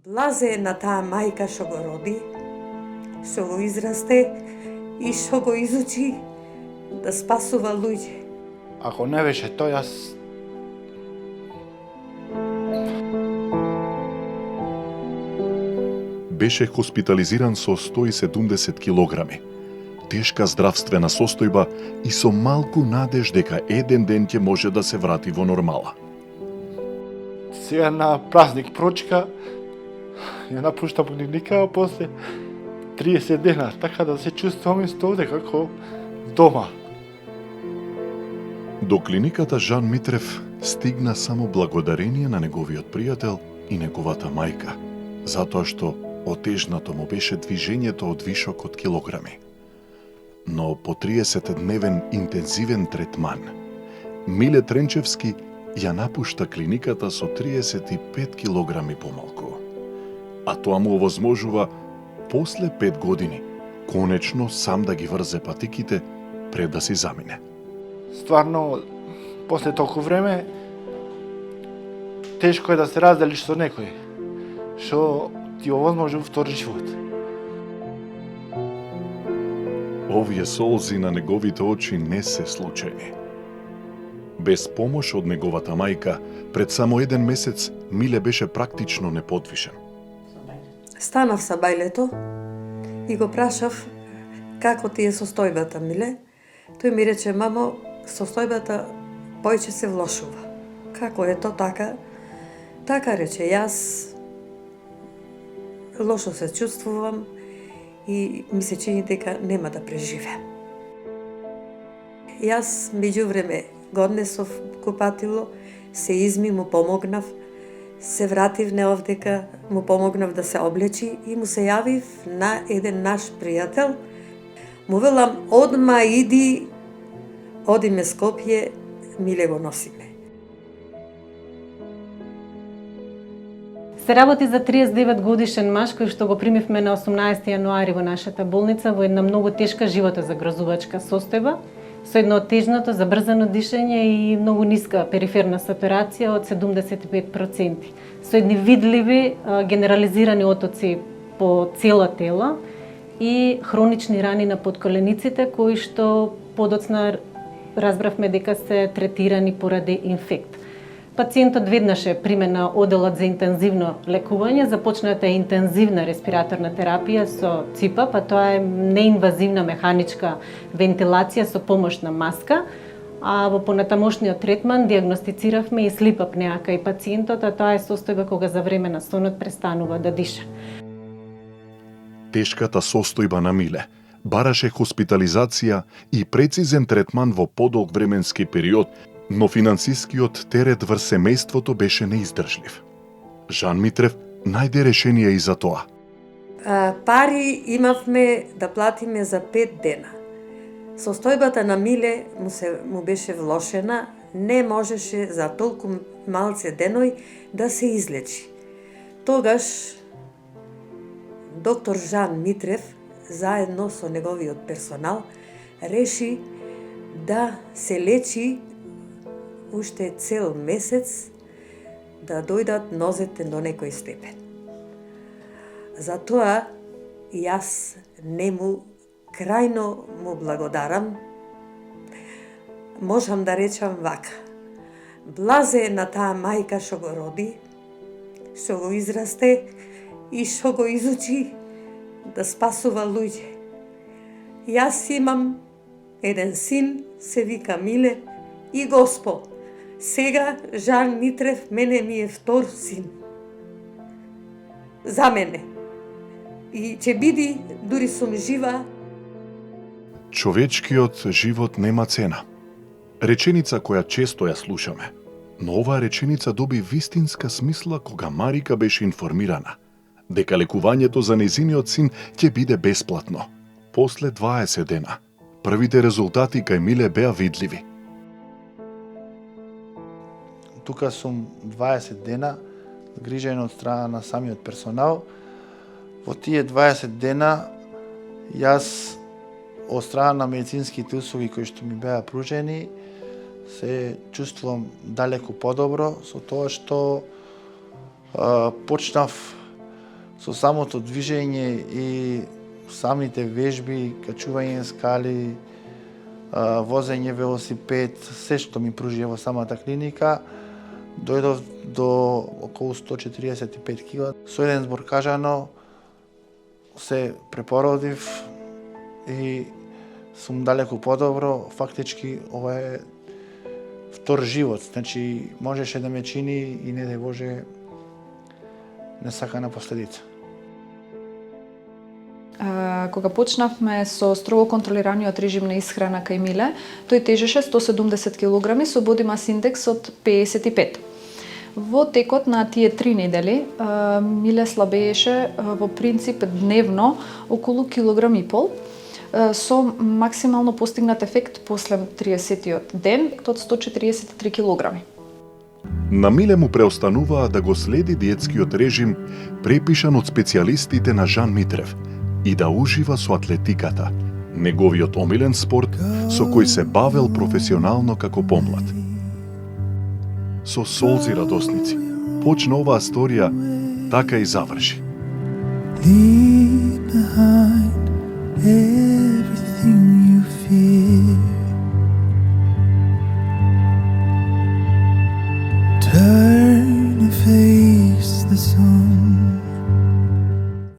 Блазе е на таа мајка што го роди, што го израсте и што го изучи да спасува луѓе. Ако не беше тој, јас беше хоспитализиран со 170 килограми. Тешка здравствена состојба и со малку надеж дека еден ден ќе може да се врати во нормала. сега на празник прочка, ја напуштам клиника, а после 30 дена, така да се чувствувам исто овде како дома. До клиниката Жан Митрев стигна само благодарение на неговиот пријател и неговата мајка, затоа што отежнато му беше движењето од вишок од килограми. Но по 30-дневен интензивен третман, Миле Тренчевски ја напушта клиниката со 35 килограми помалку. А тоа му овозможува после 5 години конечно сам да ги врзе патиките пред да си замине. Стварно, после толку време, тешко е да се разделиш со некој, што ти овозможува втори живот. Овие солзи на неговите очи не се случајни. Без помош од неговата мајка, пред само еден месец Миле беше практично неподвижен. Станав са бајлето и го прашав како ти е состојбата, Миле. Тој ми рече, мамо, состојбата појче се влошува. Како е то така? Така рече, јас лошо се чувствувам и ми се чини дека нема да преживеам. Јас меѓувреме го однесов купатило, се изми, му помогнав, се вратив неовдека, му помогнав да се облечи и му се јавив на еден наш пријател. Му велам, одма иди, одиме Скопје, Миле го носиме. Се работи за 39 годишен маж кој што го примивме на 18 јануари во нашата болница во една многу тешка животозагрозувачка состојба, со едно отежнато, забрзано дишење и многу ниска периферна сатурација од 75%, со едни видливи генерализирани отоци по цело тело и хронични рани на подколениците кои што подоцна разбравме дека се третирани поради инфект. Пациентот веднаш е примен на оделот за интензивно лекување, започната интензивна респираторна терапија со ЦИПАП, а тоа е неинвазивна механичка вентилација со помош на маска, а во понатамошниот третман диагностициравме и слип апнеа кај пациентот, а тоа е состојба кога за време на сонот престанува да диша. Тешката состојба на Миле бараше хоспитализација и прецизен третман во подолг временски период, но финансискиот терет врз семејството беше неиздржлив. Жан Митрев најде решение и за тоа. Пари имавме да платиме за 5 дена. Состојбата на Миле му беше влошена, не можеше за толку малце деној да се излечи. Тогаш доктор Жан Митрев, заедно со неговиот персонал, реши да се лечи уште цел месец, да дојдат нозете до некој степен. Затоа јас нему крајно му благодарам. Можам да речам вака. Блазе е на таа мајка што го роди, што го израсте и што го изучи да спасува луѓе. Јас имам еден син, се вика Миле, и Госпо, сега Жан Митрев мене ми е втор син. За мене. И ќе биде, дури сум жива. Човечкиот живот нема цена. Реченица која често ја слушаме, но оваа реченица доби вистинска смисла кога Марика беше информирана дека лекувањето за нејзиниот син ќе биде бесплатно. После 20 дена, првите резултати кај Миле беа видливи. Тука сум 20 дена, грижен од страна на самиот персонал. Во тие 20 дена, јас од страна на медицинските услуги кои што ми беа пружени, се чувствувам далеку подобро со тоа што почнав со самото движење и самите вежби, качување скали, возење велосипед, се што ми пружи во самата клиника, дојдов до околу 145 кг. Со еден збор кажано, се препородив и сум далеку подобро. Фактички, ова е втор живот. Значи, можеше да ме чини и не дај Боже несакана последица. Кога почнавме со строго контролираниот режим на исхрана кај Миле, тој тежеше 170 кг со body mass индекс од 55. Во текот на тие 3 недели, Миле слабееше во принцип дневно околу килограм и пол, со максимално постигнат ефект после 30-тиот ден од 143 килограми. На Миле му преостануваа да го следи диетскиот режим препишан од специјалистите на Жан Митрев и да ужива со атлетиката, неговиот омилен спорт со кој се бавел професионално како помлад. Со солзи радосници почна оваа сторија, така и заврши. Leave behind everything.